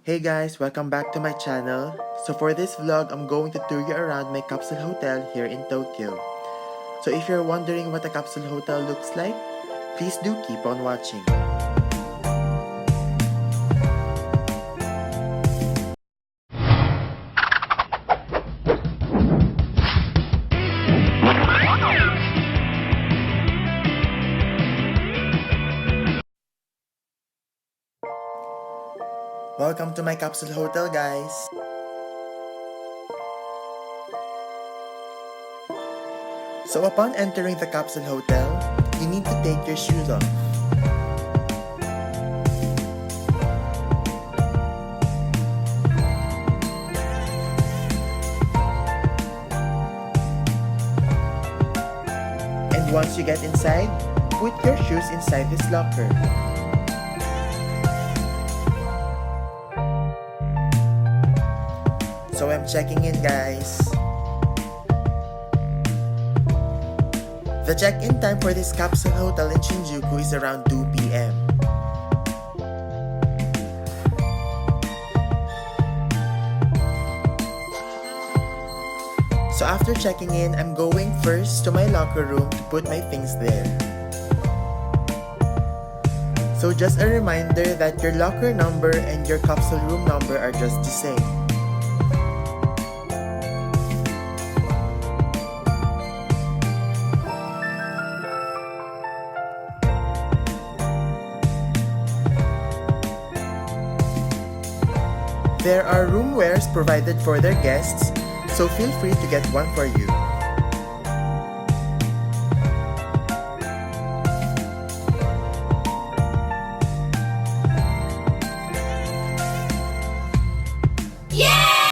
Hey guys, welcome back to my channel. So for this vlog, I'm going to tour you around my capsule hotel here in Tokyo. So if you're wondering what a capsule hotel looks like, please do keep on watching. Welcome to my capsule hotel, guys. So upon entering the capsule hotel, you need to take your shoes off. And once you get inside, put your shoes inside this locker. So I'm checking in, guys. The check-in time for this capsule hotel in Shinjuku is around 2 p.m. So after checking in, I'm going first to my locker room to put my things there. So just a reminder that your locker number and your capsule room number are just the same. There are room wares provided for their guests, so feel free to get one for you. Yeah!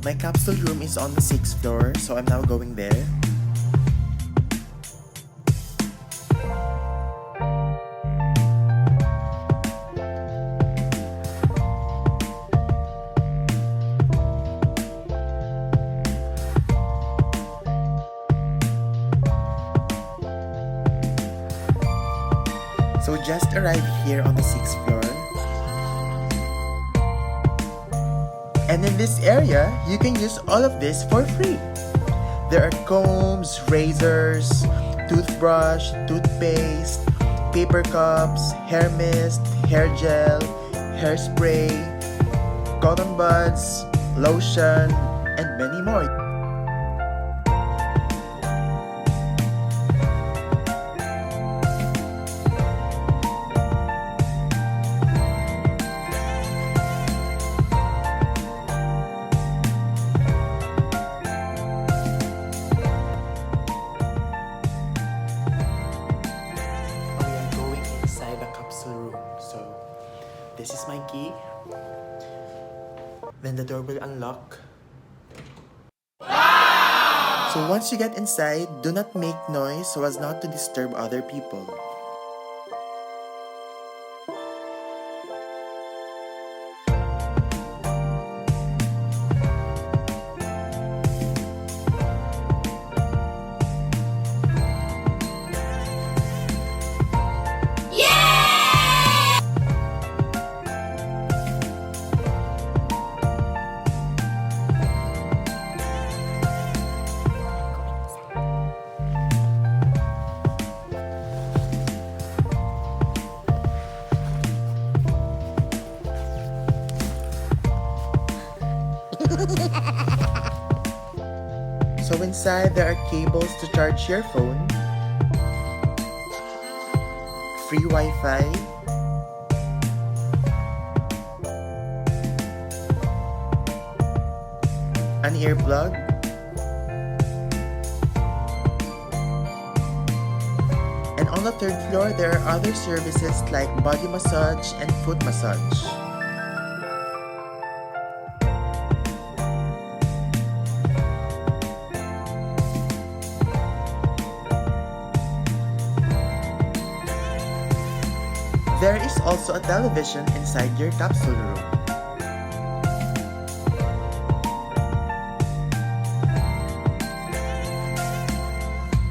My capsule room is on the 6th floor, so I'm now going there. So just arrived here on the 6th floor. And in this area, you can use all of this for free. There are combs, razors, toothbrush, toothpaste, paper cups, hair mist, hair gel, hairspray, cotton buds, lotion, and many more. This is my key. Then the door will unlock. Wow! So once you get inside, do not make noise so as not to disturb other people. So inside there are cables to charge your phone, free Wi-Fi, an earplug, and on the 3rd floor there are other services like body massage and foot massage. There is also a television inside your capsule room.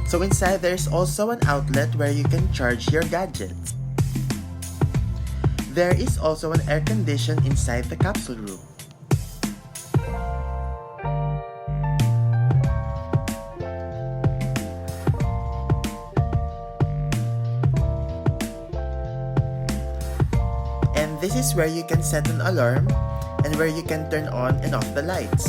So inside there is also an outlet where you can charge your gadgets. There is also an air condition inside the capsule room. And this is where you can set an alarm and where you can turn on and off the lights.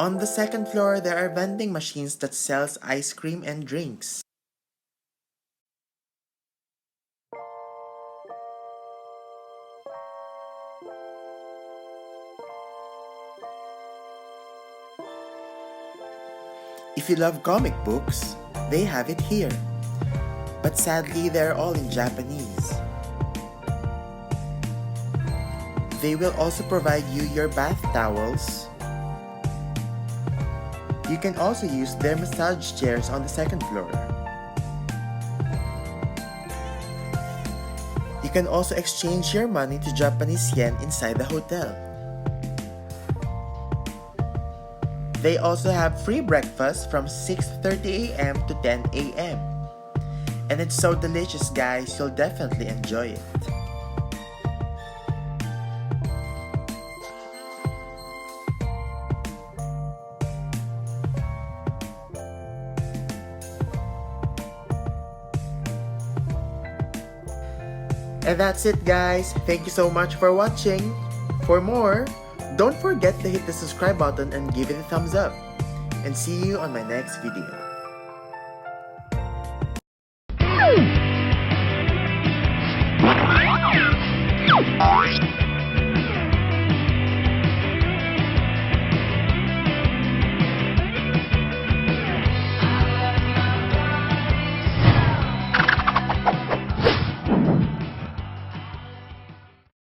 On the second floor, there are vending machines that sells ice cream and drinks. If you love comic books, they have it here. But sadly, they're all in Japanese. They will also provide you your bath towels. You can also use their massage chairs on the second floor. You can also exchange your money to Japanese yen inside the hotel. They also have free breakfast from 6:30 a.m. to 10 a.m. And it's so delicious, guys, you'll definitely enjoy it. And that's it, guys. Thank you so much for watching. For more, don't forget to hit the subscribe button and give it a thumbs up. And see you on my next video.